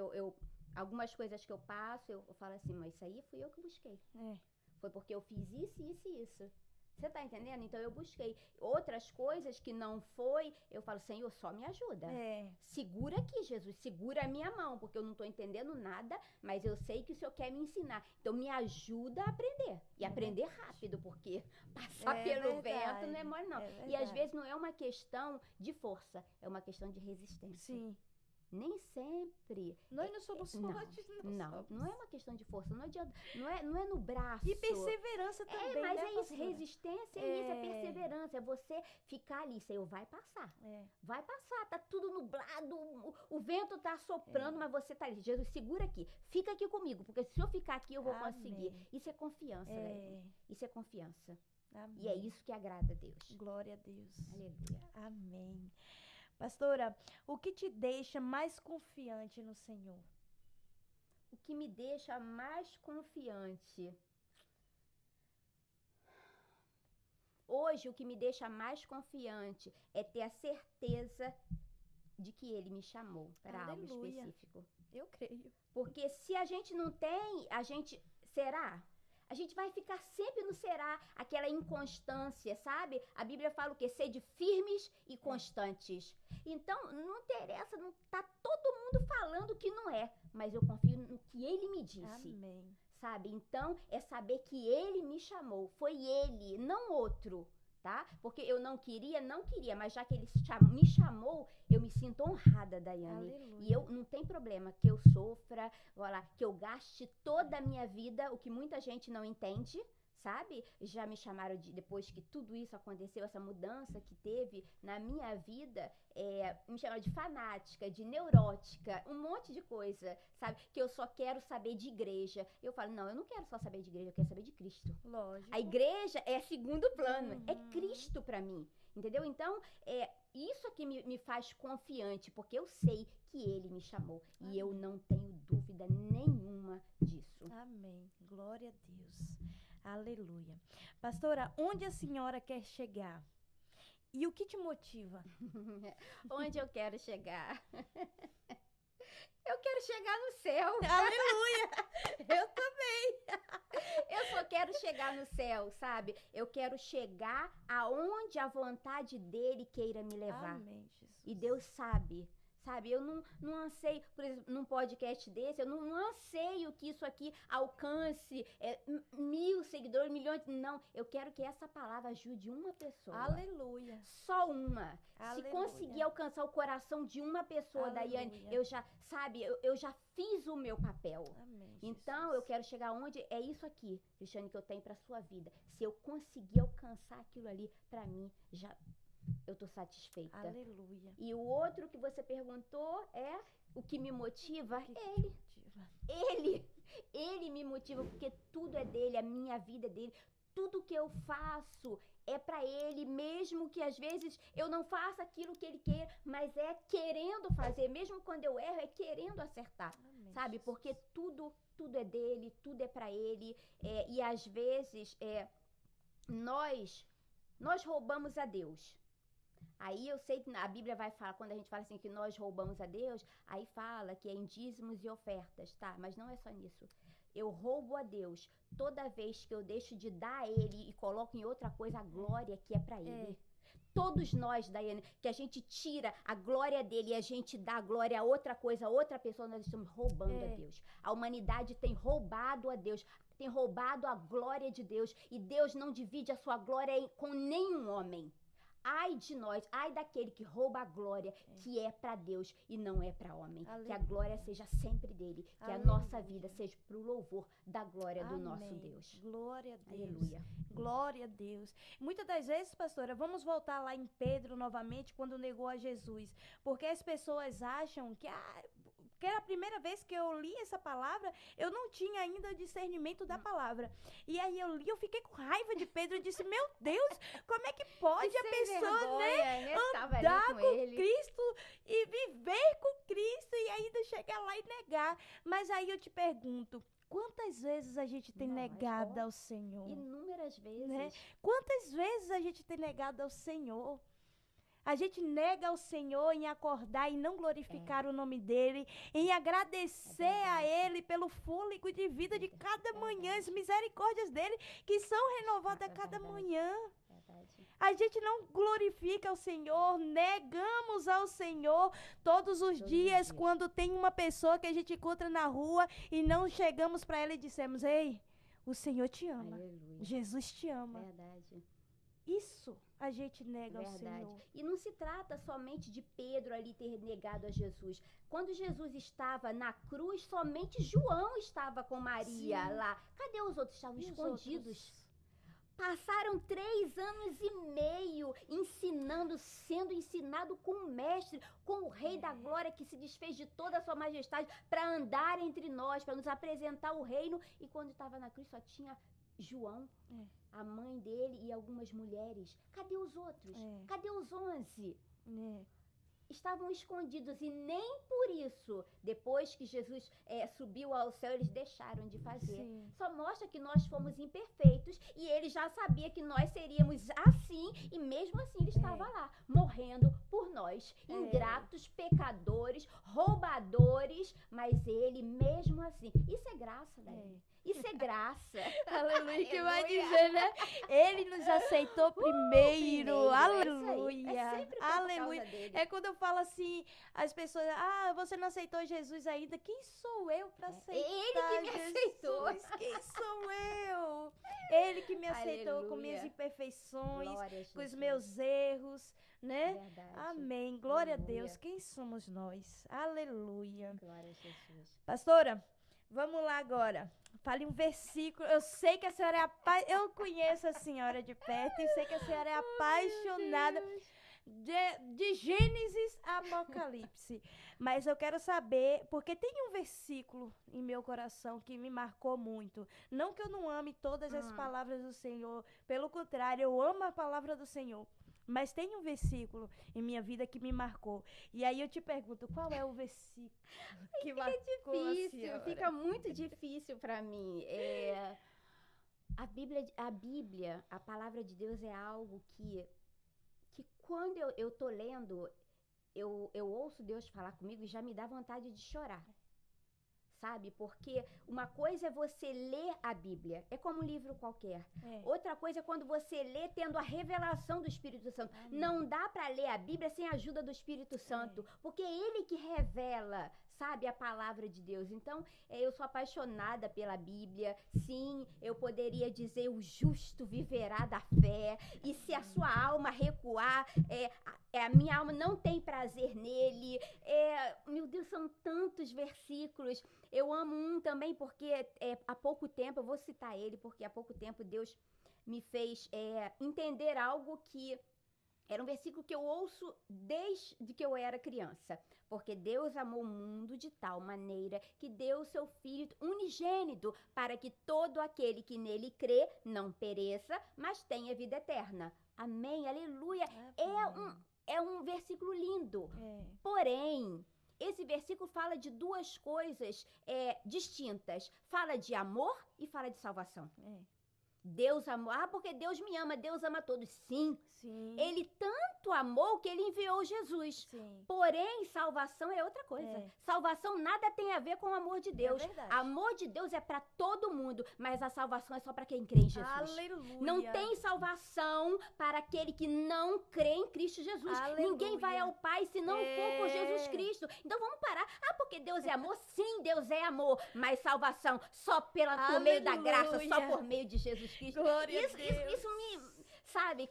S2: algumas coisas que eu passo, eu falo assim, mas isso aí fui eu que busquei. Foi porque eu fiz isso. Você tá entendendo? Então, eu busquei. Outras coisas que não foi, eu falo, Senhor, só me ajuda. Segura aqui, Jesus, segura a minha mão, porque eu não tô entendendo nada, mas eu sei que o Senhor quer me ensinar. Então, me ajuda a aprender. E aprender rápido, porque passar pelo vento não é mole, não. E às vezes não é uma questão de força, é uma questão de resistência.
S1: Sim.
S2: Nem sempre.
S1: Nós não somos fortes,
S2: não é uma questão de força, não adianta, não é no braço.
S1: E perseverança também,
S2: mas
S1: né,
S2: é isso, resistência é isso, é perseverança, é você ficar ali, Senhor, vai passar. Vai passar, tá tudo nublado, o vento tá soprando, mas você tá ali, Jesus, segura aqui, fica aqui comigo, porque se eu ficar aqui eu vou conseguir. Isso é confiança, né? Isso é confiança.
S1: Amém.
S2: E é isso que agrada a Deus.
S1: Glória a Deus.
S2: Aleluia.
S1: Amém. Pastora, o que te deixa mais confiante no Senhor?
S2: O que me deixa mais confiante? Hoje, o que me deixa mais confiante é ter a certeza de que Ele me chamou para algo específico.
S1: Eu creio.
S2: Porque se a gente não tem, será? A gente vai ficar sempre no será, aquela inconstância, sabe? A Bíblia fala o quê? Sede firmes e constantes. Então, não interessa, não tá todo mundo falando que não é, mas eu confio no que Ele me disse.
S1: Amém.
S2: Sabe? Então, é saber que Ele me chamou, foi Ele, não outro, tá? Porque eu não queria, mas já que Ele me chamou, eu me sinto honrada, Daiane.
S1: Aleluia.
S2: E eu não tem problema que eu sofra, que eu gaste toda a minha vida, o que muita gente não entende, sabe? Já me chamaram depois que tudo isso aconteceu, essa mudança que teve na minha vida, me chamaram de fanática, de neurótica, um monte de coisa, sabe? Que eu só quero saber de igreja. Eu falo, não, eu não quero só saber de igreja, eu quero saber de Cristo.
S1: Lógico.
S2: A igreja é segundo plano, é Cristo pra mim, entendeu? Então, isso aqui me faz confiante, porque eu sei que Ele me chamou. Amém. E eu não tenho dúvida nenhuma disso.
S1: Amém. Glória a Deus. Aleluia. Pastora, onde a senhora quer chegar? E o que te motiva?
S2: Onde eu quero chegar? Eu quero chegar no céu.
S1: Aleluia! Eu também.
S2: Eu só quero chegar no céu, sabe? Eu quero chegar aonde a vontade dele queira me levar.
S1: Amém, Jesus.
S2: E Deus sabe, Sabe, eu não anseio, por exemplo, num podcast desse, eu não anseio que isso aqui alcance 1.000 seguidores, milhões. Não, eu quero que essa palavra ajude uma pessoa.
S1: Aleluia.
S2: Só uma.
S1: Aleluia.
S2: Se conseguir alcançar o coração de uma pessoa,
S1: Aleluia.
S2: Daiane, eu já, sabe, eu já fiz o meu papel.
S1: Amém,
S2: Então,
S1: Jesus.
S2: eu quero chegar onde é isso aqui, Cristiane, que eu tenho pra sua vida. Se eu conseguir alcançar aquilo ali, pra mim, já... eu tô satisfeita.
S1: Aleluia.
S2: E o outro que você perguntou é o que me motiva?
S1: Que
S2: Ele.
S1: motiva?
S2: Ele me motiva, porque tudo é dele, a minha vida é dele. Tudo que eu faço é pra ele, mesmo que às vezes eu não faça aquilo que ele quer, mas é querendo fazer, mesmo quando eu erro, é querendo acertar.
S1: Amém,
S2: Sabe?
S1: Jesus.
S2: Porque tudo é dele, tudo é pra ele. E às vezes nós roubamos a Deus. Aí eu sei que a Bíblia vai falar, quando a gente fala assim que nós roubamos a Deus, aí fala que é em dízimos e ofertas, tá? Mas não é só nisso. Eu roubo a Deus toda vez que eu deixo de dar a Ele e coloco em outra coisa a glória que é pra Ele. Todos nós, Daiane, que a gente tira a glória dele e a gente dá a glória a outra coisa, a outra pessoa, nós estamos roubando a Deus. A humanidade tem roubado a Deus, tem roubado a glória de Deus, e Deus não divide a sua glória com nenhum homem. Ai de nós, ai daquele que rouba a glória que é pra Deus e não é pra homem.
S1: Aleluia.
S2: Que a glória seja sempre dele, que
S1: Aleluia.
S2: a nossa vida seja pro louvor da glória do
S1: Amém.
S2: nosso Deus.
S1: Glória a Deus.
S2: Aleluia.
S1: Glória a Deus. Muitas das vezes, pastora, vamos voltar lá em Pedro novamente, quando negou a Jesus. Porque as pessoas acham que era a primeira vez que eu li essa palavra, eu não tinha ainda discernimento da palavra. E aí eu li, eu fiquei com raiva de Pedro, eu disse, meu Deus, como é que pode a pessoa, né, andar com Cristo e viver com Cristo e ainda chegar lá e negar? Mas aí eu te pergunto, quantas vezes a gente tem negado ao Senhor?
S2: Inúmeras vezes.
S1: Né? Quantas vezes a gente tem negado ao Senhor? A gente nega ao Senhor em acordar e não glorificar o nome dEle, em agradecer a Ele pelo fôlego de vida de cada manhã, as misericórdias dEle que são renovadas a cada manhã. A gente não glorifica ao Senhor, negamos ao Senhor todos os dias quando tem uma pessoa que a gente encontra na rua e não chegamos para ela e dissemos, ei, o Senhor te ama,
S2: Aleluia.
S1: Jesus te ama.
S2: Verdade.
S1: Isso a gente nega ao Senhor.
S2: E não se trata somente de Pedro ali ter negado a Jesus. Quando Jesus estava na cruz, somente João estava com Maria lá. Cadê os outros? Estavam escondidos. Passaram 3 anos e meio ensinando, sendo ensinado com o mestre, com o Rei da Glória que se desfez de toda a sua majestade para andar entre nós, para nos apresentar o reino. E quando estava na cruz só tinha João, a mãe dele e algumas mulheres. Cadê os outros? Cadê os 11? Estavam escondidos e nem por isso, depois que Jesus subiu ao céu, eles deixaram de fazer.
S1: Sim.
S2: Só mostra que nós fomos imperfeitos e ele já sabia que nós seríamos assim e mesmo assim ele estava lá, morrendo por nós, ingratos, pecadores, roubadores, mas ele mesmo assim. Isso é graça, né? Isso é graça.
S1: Aleluia, que vai dizer, né? Ele nos aceitou primeiro. Aleluia.
S2: É sempre por
S1: Aleluia.
S2: causa dele.
S1: É quando eu falo assim, as pessoas, você não aceitou Jesus ainda. Quem sou eu para aceitar
S2: Ele que me aceitou.
S1: Jesus? Quem sou eu? Ele que me aceitou com minhas imperfeições, com os meus erros, né?
S2: Verdade.
S1: Amém. Glória
S2: Aleluia.
S1: a Deus. Quem somos nós? Aleluia.
S2: Glória a Jesus.
S1: Pastora, vamos lá agora. Fale um versículo. Eu sei que a senhora é eu conheço a senhora de perto e sei que a senhora é apaixonada de Gênesis a Apocalipse. Mas eu quero saber, porque tem um versículo em meu coração que me marcou muito. Não que eu não ame todas as palavras do Senhor, pelo contrário, eu amo a palavra do Senhor. Mas tem um versículo em minha vida que me marcou. E aí eu te pergunto, qual é o versículo que marcou a senhora?
S2: Fica muito difícil para mim. A Bíblia, a palavra de Deus é algo que quando eu tô lendo, eu ouço Deus falar comigo e já me dá vontade de chorar. sabe? Porque uma coisa é você ler a Bíblia, é como um livro qualquer. Outra coisa é quando você lê tendo a revelação do Espírito Santo. Não dá para ler a Bíblia sem a ajuda do Espírito Santo, porque é ele que revela, sabe, a palavra de Deus. Então, eu sou apaixonada pela Bíblia. Sim, eu poderia dizer: o justo viverá da fé, e se a sua alma recuar, a minha alma não tem prazer nele. Meu Deus, são tantos versículos. Eu amo um também porque há pouco tempo, eu vou citar ele, porque há pouco tempo Deus me fez entender algo que era um versículo que eu ouço desde que eu era criança. Porque Deus amou o mundo de tal maneira que deu o seu Filho unigênito, para que todo aquele que nele crê não pereça, mas tenha vida eterna. Amém, aleluia. É um versículo lindo. Porém, esse versículo fala de duas coisas distintas. Fala de amor e fala de salvação. Deus amou. Porque Deus me ama. Deus ama todos. Sim. Ele tanto amou que ele enviou Jesus. Porém, salvação é outra coisa. Salvação nada tem a ver com o amor de Deus. Amor de Deus é para todo mundo, mas a salvação é só para quem crê em Jesus.
S1: Aleluia.
S2: Não tem salvação para aquele que não crê em Cristo Jesus.
S1: Aleluia.
S2: Ninguém vai ao Pai se não for por Jesus Cristo. Então vamos parar. Porque Deus é amor? Sim, Deus é amor. Mas salvação só por meio da graça, só por meio de Jesus Cristo.
S1: Glória
S2: Isso me... Sabe,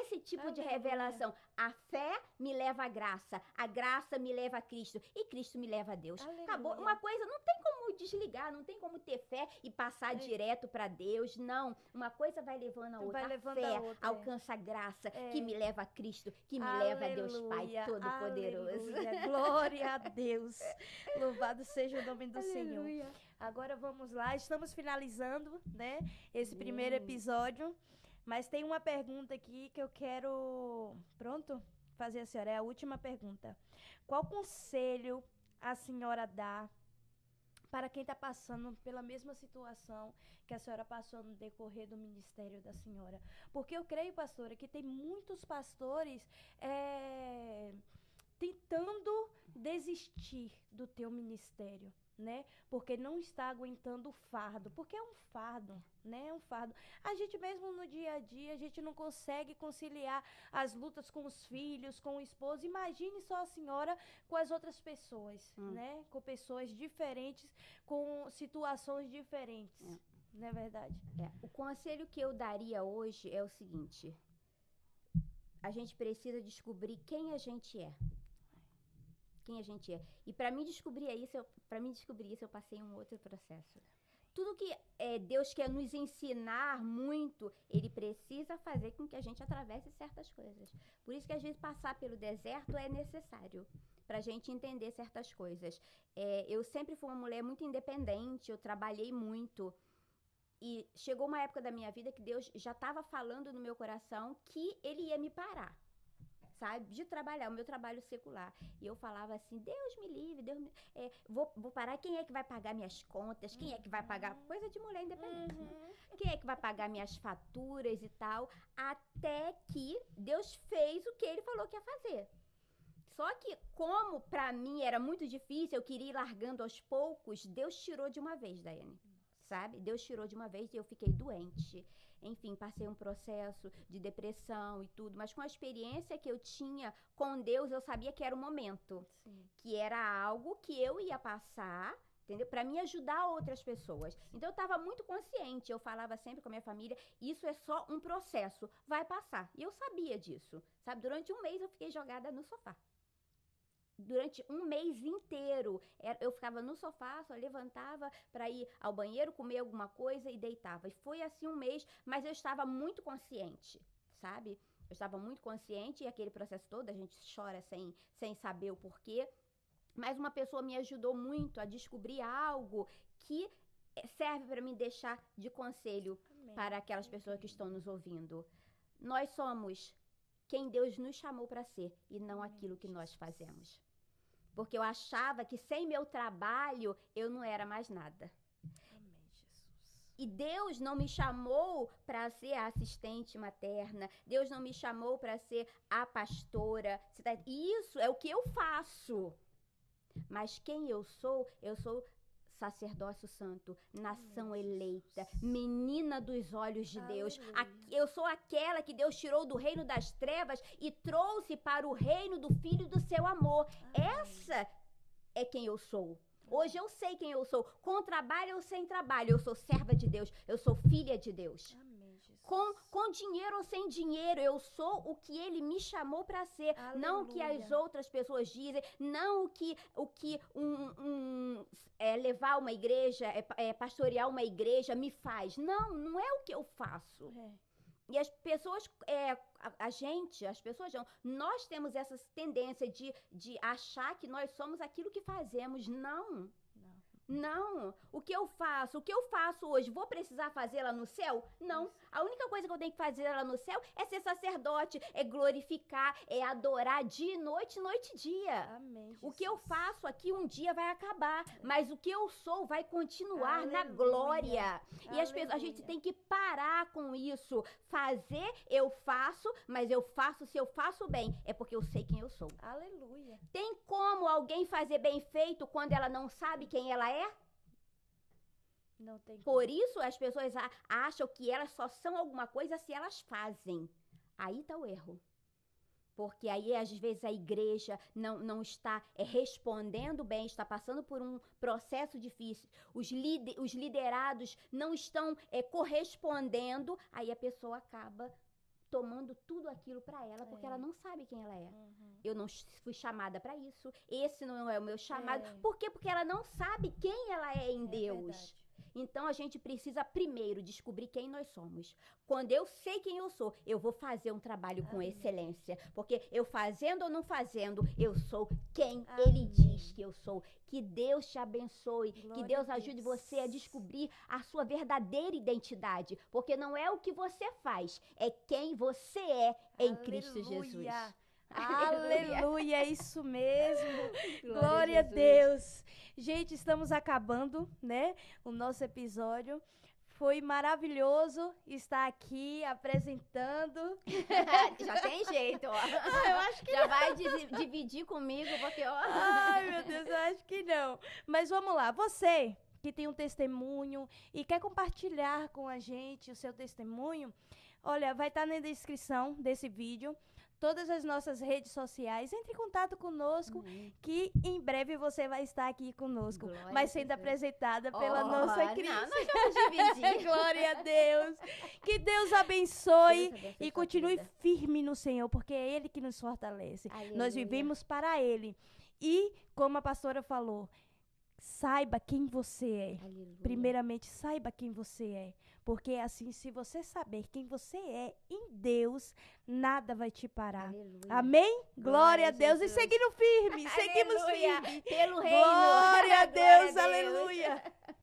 S2: esse tipo de revelação. A fé me leva à graça, a graça me leva a Cristo e Cristo me leva a Deus.
S1: Aleluia.
S2: Acabou. Uma coisa, não tem como desligar, não tem como ter fé e passar direto para Deus, não. Uma coisa vai levando a outra. A fé alcança a graça que me leva a Cristo, que me leva a Deus Pai Todo-Poderoso.
S1: Glória a Deus. Louvado seja o nome do Senhor. Agora vamos lá, estamos finalizando, né, esse primeiro episódio. Mas tem uma pergunta aqui que eu quero, fazer a senhora. É a última pergunta. Qual conselho a senhora dá para quem está passando pela mesma situação que a senhora passou no decorrer do ministério da senhora? Porque eu creio, pastora, que tem muitos pastores tentando desistir do teu ministério, né? Porque não está aguentando o fardo. Porque é um fardo, né? É um fardo. A gente mesmo no dia a dia, a gente não consegue conciliar as lutas com os filhos, com o esposo. Imagine só a senhora com as outras pessoas, né? Com pessoas diferentes, com situações diferentes. Não é verdade?
S2: O conselho que eu daria hoje é o seguinte: a gente precisa descobrir quem a gente é. Quem a gente é. E para mim descobrir isso, eu passei um outro processo. Tudo que Deus quer nos ensinar muito, Ele precisa fazer com que a gente atravesse certas coisas. Por isso que às vezes passar pelo deserto é necessário, para a gente entender certas coisas. Eu sempre fui uma mulher muito independente, eu trabalhei muito. E chegou uma época da minha vida que Deus já estava falando no meu coração que Ele ia me parar, sabe, de trabalhar, o meu trabalho secular. E eu falava assim: Deus me livre, vou parar. Quem é que vai pagar minhas contas? Quem é que vai pagar? Coisa de mulher independente, né? Quem é que vai pagar minhas faturas e tal? Até que Deus fez o que Ele falou que ia fazer. Só que, como pra mim era muito difícil, eu queria ir largando aos poucos, Deus tirou de uma vez, Daiane. Sabe? Deus tirou de uma vez e eu fiquei doente. Enfim, passei um processo de depressão e tudo, mas com a experiência que eu tinha com Deus, eu sabia que era o momento. Sim. Que era algo que eu ia passar, entendeu? Para me ajudar outras pessoas. Então eu estava muito consciente, eu falava sempre com a minha família: isso é só um processo, vai passar. E eu sabia disso, sabe? Durante um mês eu fiquei jogada no sofá. Durante um mês inteiro, eu ficava no sofá, só levantava para ir ao banheiro, comer alguma coisa e deitava. E foi assim um mês, mas eu estava muito consciente, sabe? Eu estava muito consciente, e aquele processo todo, a gente chora sem saber o porquê. Mas uma pessoa me ajudou muito a descobrir algo que serve para me deixar de conselho para aquelas pessoas que estão nos ouvindo. Nós somos quem Deus nos chamou para ser e não aquilo que nós fazemos. Porque eu achava que sem meu trabalho eu não era mais nada.
S1: Amém, Jesus.
S2: E Deus não me chamou para ser a assistente materna. Deus não me chamou para ser a pastora. Isso é o que eu faço. Mas quem eu sou, sacerdócio santo, nação eleita, menina dos olhos de Deus.
S1: Aleluia.
S2: Eu sou aquela que Deus tirou do reino das trevas e trouxe para o reino do Filho do seu amor. Essa é quem eu sou. Hoje eu sei quem eu sou. Com trabalho ou sem trabalho, eu sou serva de Deus. Eu sou filha de Deus.
S1: Amém, Jesus.
S2: Com dinheiro ou sem dinheiro, eu sou o que ele me chamou para ser. Não o que as
S1: Aleluia.
S2: outras pessoas dizem, não o que levar uma igreja, pastorear uma igreja me faz. Não é o que eu faço.
S1: É.
S2: E as pessoas, as pessoas não, nós temos essa tendência de achar que nós somos aquilo que fazemos. Não. O que eu faço hoje, vou precisar fazer lá no céu? Não. A única coisa que eu tenho que fazer lá no céu é ser sacerdote, é glorificar, é adorar dia e noite e dia.
S1: Amém,
S2: O que eu
S1: Jesus.
S2: faço aqui um dia vai acabar, mas o que eu sou vai continuar na
S1: Aleluia.
S2: glória. E a gente
S1: Aleluia.
S2: tem que parar com isso. Fazer, eu faço, mas eu faço se eu faço bem. É porque eu sei quem eu sou.
S1: Aleluia.
S2: Tem como alguém fazer bem feito quando ela não sabe quem ela é?
S1: Não tem como.
S2: Por isso as pessoas acham que elas só são alguma coisa se elas fazem. Aí está o erro. Porque aí, às vezes, a igreja não está respondendo bem, está passando por um processo difícil. Os liderados não estão correspondendo, aí a pessoa acaba tomando tudo aquilo para ela, porque ela não sabe quem ela é.
S1: Uhum.
S2: Eu não fui chamada para isso, esse não é o meu chamado.
S1: É.
S2: Por quê? Porque ela não sabe quem ela é em Deus.
S1: Verdade.
S2: Então, a gente precisa primeiro descobrir quem nós somos. Quando eu sei quem eu sou, eu vou fazer um trabalho com excelência. Porque eu fazendo ou não fazendo, eu sou quem Ele diz que eu sou. Que Deus te abençoe.
S1: Glória
S2: Que Deus
S1: a
S2: ajude
S1: Deus.
S2: você a descobrir a sua verdadeira identidade. Porque não é o que você faz, é quem você é em Cristo Jesus.
S1: Aleluia, é isso mesmo.
S2: Glória
S1: Glória a
S2: Jesus.
S1: Deus. Gente, estamos acabando, né? O nosso episódio. Foi maravilhoso estar aqui apresentando.
S2: Já tem jeito, ó.
S1: Eu acho que
S2: Já vai dividir comigo, porque, ó.
S1: Ai, meu Deus, eu acho que não. Mas vamos lá, você que tem um testemunho e quer compartilhar com a gente o seu testemunho, olha, vai estar na descrição desse vídeo todas as nossas redes sociais. Entre em contato conosco, que em breve você vai estar aqui conosco,
S2: Glória
S1: mas
S2: a
S1: sendo
S2: Deus.
S1: apresentada pela nossa Cris.
S2: Não, nós vamos dividir.
S1: Glória a Deus. Que Deus abençoe.
S2: Deus abençoe
S1: E
S2: sua
S1: continue
S2: vida.
S1: firme no Senhor, porque é Ele que nos fortalece.
S2: Aleluia.
S1: Nós vivemos para Ele. E, como a pastora falou, saiba quem você é.
S2: Aleluia.
S1: Primeiramente, saiba quem você é. Porque assim, se você saber quem você é em Deus, nada vai te parar.
S2: Aleluia.
S1: Amém? Glória a Deus.
S2: Jesus.
S1: E seguindo firme, seguimos
S2: Aleluia.
S1: firme.
S2: Pelo reino.
S1: Glória a
S2: Glória
S1: Deus, aleluia.